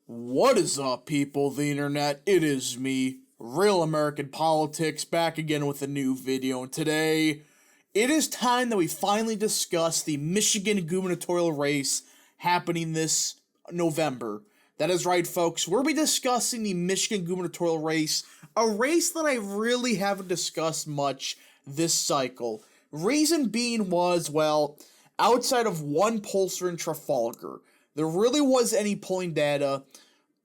What is up, people of the internet? It is me, Real American Politics, back again with a new video. And today, it is time that we finally discuss the Michigan gubernatorial race happening this November. That is right, folks. We'll be discussing the Michigan gubernatorial race, a race that I really haven't discussed much this cycle. Reason being was, well, outside of one pollster in Trafalgar, there really was any polling data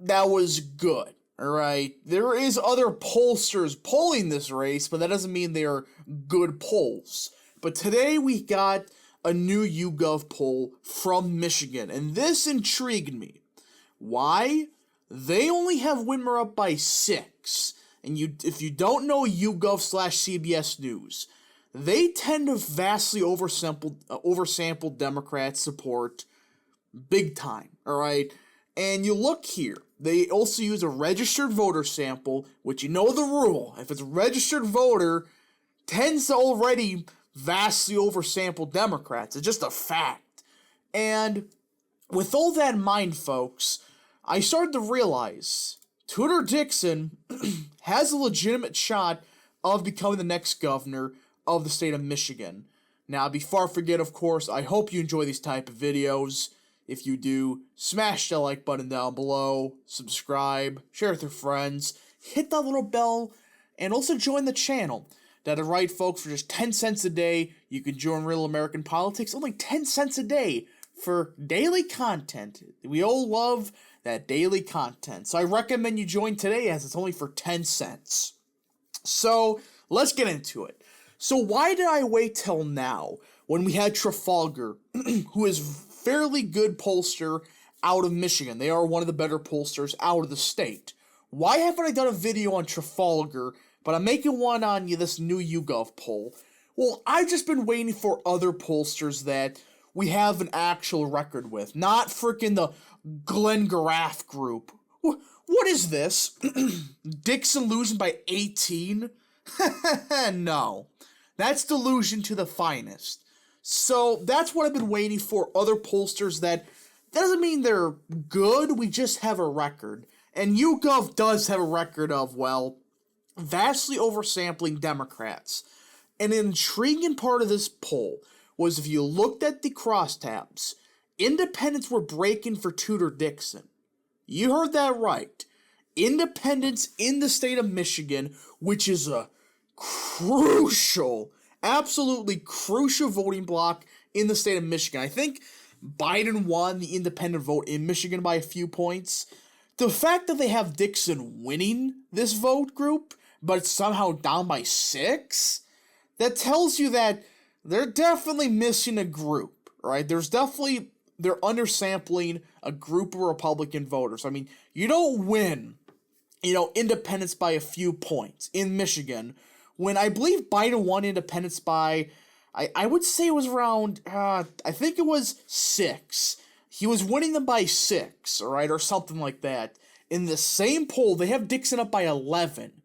that was good, alright? There is other pollsters polling this race, but that doesn't mean they are good polls. But today we got a new YouGov poll from Michigan, and this intrigued me. Why? They only have Whitmer up by 6, and if you don't know YouGov/CBS News, they tend to vastly oversample Democrat support big time, alright? And you look here, they also use a registered voter sample, which you know the rule. If it's a registered voter, tends to already vastly oversample Democrats. It's just a fact. And with all that in mind, folks, I started to realize Tudor Dixon has a legitimate shot of becoming the next governor of the state of Michigan. Now, before I forget, of course, I hope you enjoy these type of videos. If you do, smash that like button down below, subscribe, share with your friends, hit that little bell, and also join the channel. That's right, folks, for just 10 cents a day, you can join Real American Politics. Only 10 cents a day for daily content. We all love that daily content. So I recommend you join today as it's only for 10 cents. So let's get into it. So why did I wait till now when we had Trafalgar, who is fairly good pollster out of Michigan? They are one of the better pollsters out of the state. Why haven't I done a video on Trafalgar, but I'm making one on this new YouGov poll? Well, I've just been waiting for other pollsters that we have an actual record with, not freaking the Glenn Graff group. What is this? Dixon losing by 18? No. That's delusion to the finest. So that's what I've been waiting for, other pollsters that doesn't mean they're good, we just have a record. And YouGov does have a record of, well, vastly oversampling Democrats. An intriguing part of this poll was if you looked at the crosstabs, independents were breaking for Tudor Dixon. You heard that right. Independents in the state of Michigan, which is a crucial, absolutely crucial voting block in the state of Michigan. I think Biden won the independent vote in Michigan by a few points. The fact that they have Dixon winning this vote group, but it's somehow down by 6, that tells you that they're definitely missing a group, right? They're undersampling a group of Republican voters. I mean, you don't win, independents by a few points in Michigan when I believe Biden won independents by, I would say it was around, I think it was 6. He was winning them by 6, all right, or something like that. In the same poll, they have Dixon up by 11.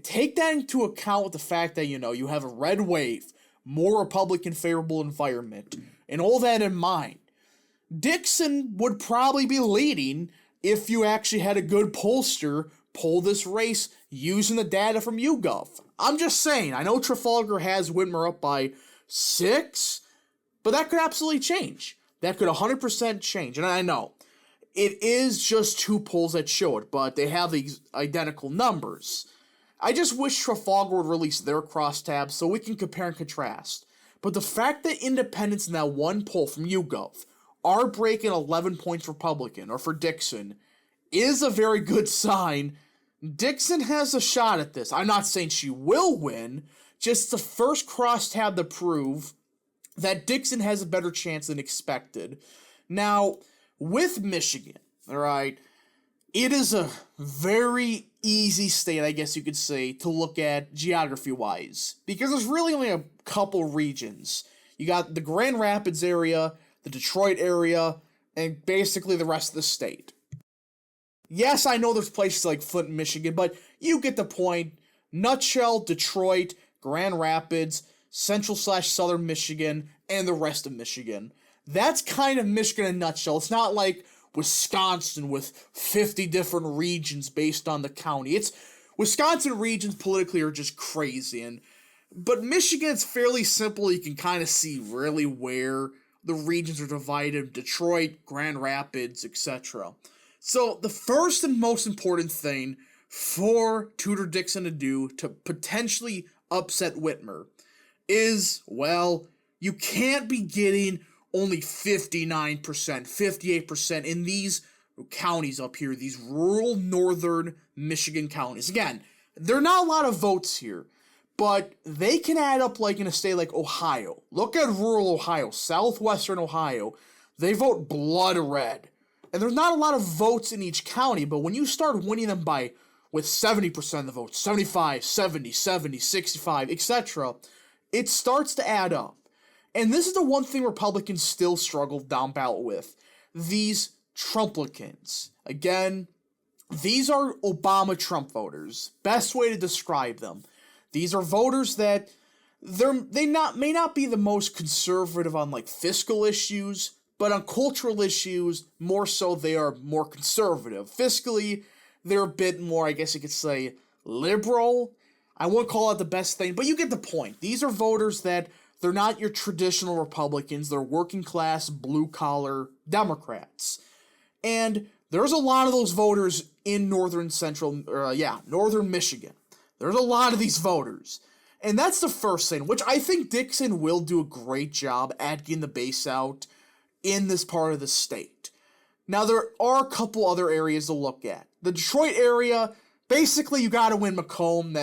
Take that into account with the fact that, you have a red wave, more Republican favorable environment, and all that in mind. Dixon would probably be leading if you actually had a good pollster poll this race using the data from YouGov. I'm just saying, I know Trafalgar has Whitmer up by 6, but that could absolutely change. That could 100% change, and I know it is just 2 polls that show it, but they have these identical numbers. I just wish Trafalgar would release their crosstabs so we can compare and contrast. But the fact that independents in that one poll from YouGov are breaking 11 points Republican, or for Dixon, is a very good sign. Dixon has a shot at this. I'm not saying she will win, just the first crosstab to prove that Dixon has a better chance than expected. Now, with Michigan, alright, it is a very easy state, I guess you could say, to look at geography-wise, because there's really only a couple regions. You got the Grand Rapids area, the Detroit area, and basically the rest of the state. Yes, I know there's places like Flint, Michigan, but you get the point. Nutshell, Detroit, Grand Rapids, Central/Southern Michigan, and the rest of Michigan. That's kind of Michigan in a nutshell. It's not like Wisconsin with 50 different regions based on the county. Wisconsin regions politically are just crazy, but Michigan, it's fairly simple. You can kind of see really where the regions are divided: Detroit, Grand Rapids, etc. So the first and most important thing for Tudor Dixon to do to potentially upset Whitmer is, well, you can't be getting only 59%, 58% in these counties up here, these rural northern Michigan counties. Again, there are not a lot of votes here, but they can add up like in a state like Ohio. Look at rural Ohio, southwestern Ohio. They vote blood red. And there's not a lot of votes in each county, but when you start winning them with 70% of the votes, 75, 70, 70, 65, etc., it starts to add up. And this is the one thing Republicans still struggle down ballot with. These Trumplicans. Again, these are Obama-Trump voters. Best way to describe them. These are voters that may not be the most conservative on like fiscal issues, but on cultural issues, more so they are more conservative. Fiscally, they're a bit more, I guess you could say, liberal. I wouldn't call it the best thing, but you get the point. These are voters that they're not your traditional Republicans. They're working class, blue collar Democrats. And there's a lot of those voters in northern Michigan. There's a lot of these voters. And that's the first thing, which I think Dixon will do a great job at getting the base out in this part of the state. Now, there are a couple other areas to look at. The Detroit area, basically you gotta win Macomb.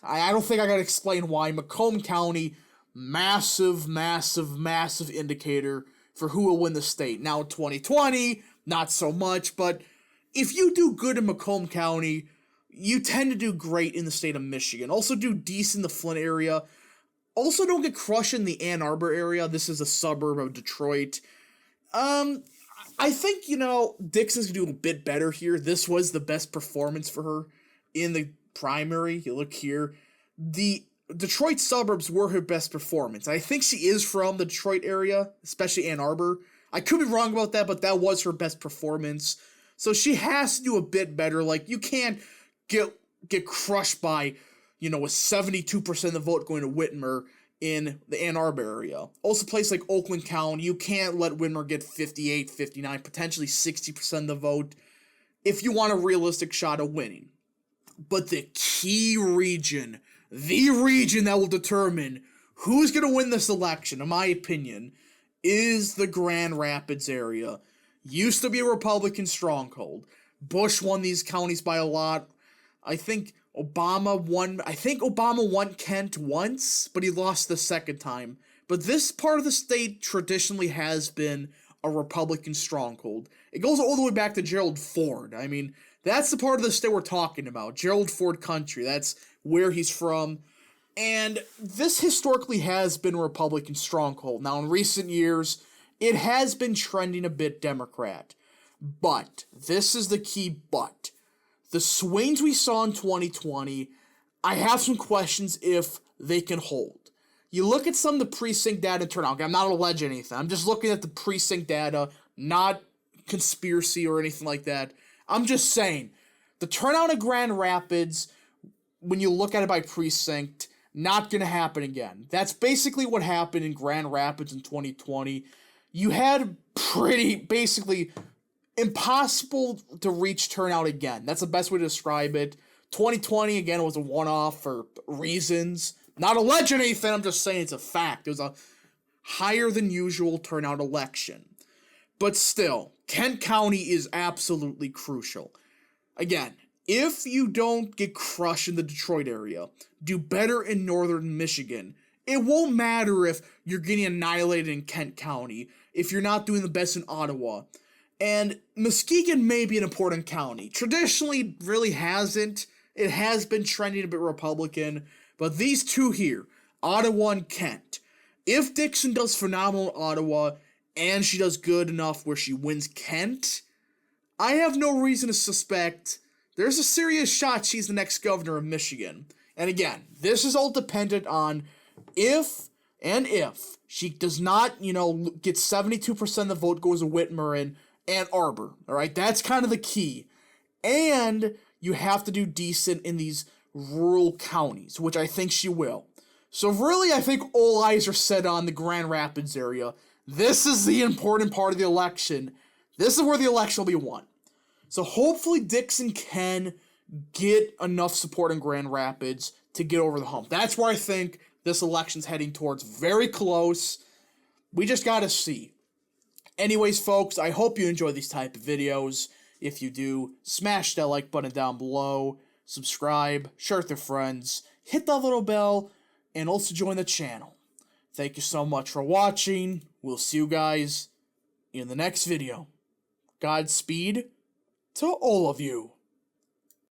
I don't think I gotta explain why. Macomb County, massive, massive, massive indicator for who will win the state. Now, 2020, not so much, but if you do good in Macomb County, you tend to do great in the state of Michigan. Also do decent in the Flint area. Also don't get crushed in the Ann Arbor area. This is a suburb of Detroit. I think, Dixon's gonna do a bit better here. This was the best performance for her in the primary. You look here. The Detroit suburbs were her best performance. I think she is from the Detroit area, especially Ann Arbor. I could be wrong about that, but that was her best performance. So she has to do a bit better. Like, you can't get crushed by, with 72% of the vote going to Whitmer in the Ann Arbor area. Also, places like Oakland County, you can't let Whitmer get 58, 59, potentially 60% of the vote if you want a realistic shot of winning. But the key region, the region that will determine who's going to win this election, in my opinion, is the Grand Rapids area. Used to be a Republican stronghold. Bush won these counties by a lot. I think Obama won Kent once, but he lost the second time. But this part of the state traditionally has been a Republican stronghold. It goes all the way back to Gerald Ford. I mean, that's the part of the state we're talking about. Gerald Ford country. That's where he's from. And this historically has been a Republican stronghold. Now, in recent years, it has been trending a bit Democrat. But, this is the key but. The swings we saw in 2020, I have some questions if they can hold. You look at some of the precinct data turnout. I'm not alleging anything. I'm just looking at the precinct data, not conspiracy or anything like that. I'm just saying, the turnout in Grand Rapids, when you look at it by precinct, not going to happen again. That's basically what happened in Grand Rapids in 2020. You had basically impossible to reach turnout again. That's the best way to describe it. 2020, again, was a one-off for reasons. Not alleging anything, I'm just saying it's a fact. It was a higher than usual turnout election. But still, Kent County is absolutely crucial. Again, if you don't get crushed in the Detroit area, do better in northern Michigan, it won't matter if you're getting annihilated in Kent County, if you're not doing the best in Ottawa. And Muskegon may be an important county. Traditionally, really hasn't. It has been trending a bit Republican. But these two here, Ottawa and Kent, if Dixon does phenomenal in Ottawa, and she does good enough where she wins Kent, I have no reason to suspect there's a serious shot she's the next governor of Michigan. And again, this is all dependent on if she does not, get 72% of the vote goes to Whitmer and Ann Arbor, all right? That's kind of the key. And you have to do decent in these rural counties, which I think she will. So really, I think all eyes are set on the Grand Rapids area. This is the important part of the election. This is where the election will be won. So hopefully Dixon can get enough support in Grand Rapids to get over the hump. That's where I think this election's heading towards. Very close. We just gotta see. Anyways, folks, I hope you enjoy these type of videos. If you do, smash that like button down below, subscribe, share with your friends, hit that little bell, and also join the channel. Thank you so much for watching. We'll see you guys in the next video. Godspeed to all of you.